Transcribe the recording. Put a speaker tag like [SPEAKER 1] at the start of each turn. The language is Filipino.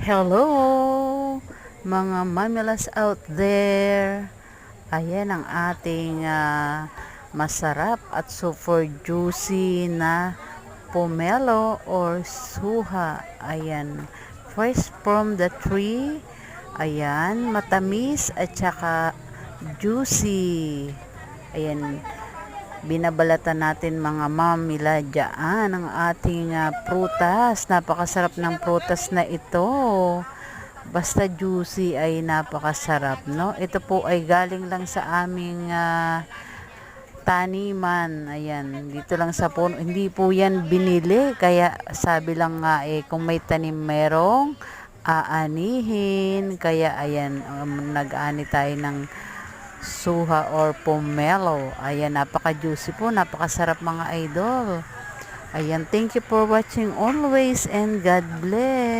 [SPEAKER 1] Hello, mga mamilas out there. Ayan ang ating masarap at super juicy na pomelo or suha. Ayan, fresh from the tree. Ayan, matamis at saka juicy. Ayan, binabalatan natin mga mamila dyan ang ating prutas. Napakasarap ng prutas na ito. Basta juicy ay napakasarap, no? Ito po ay galing lang sa aming taniman. Ayan, dito lang sa puno. Hindi po yan binili. Kaya sabi lang nga kung may tanim merong aanihin. Kaya ayan, nag-ani tayo ng suha or pomelo. Ayan, napaka-juicy po, napakasarap mga idol. Ayan, thank you for watching always and God bless.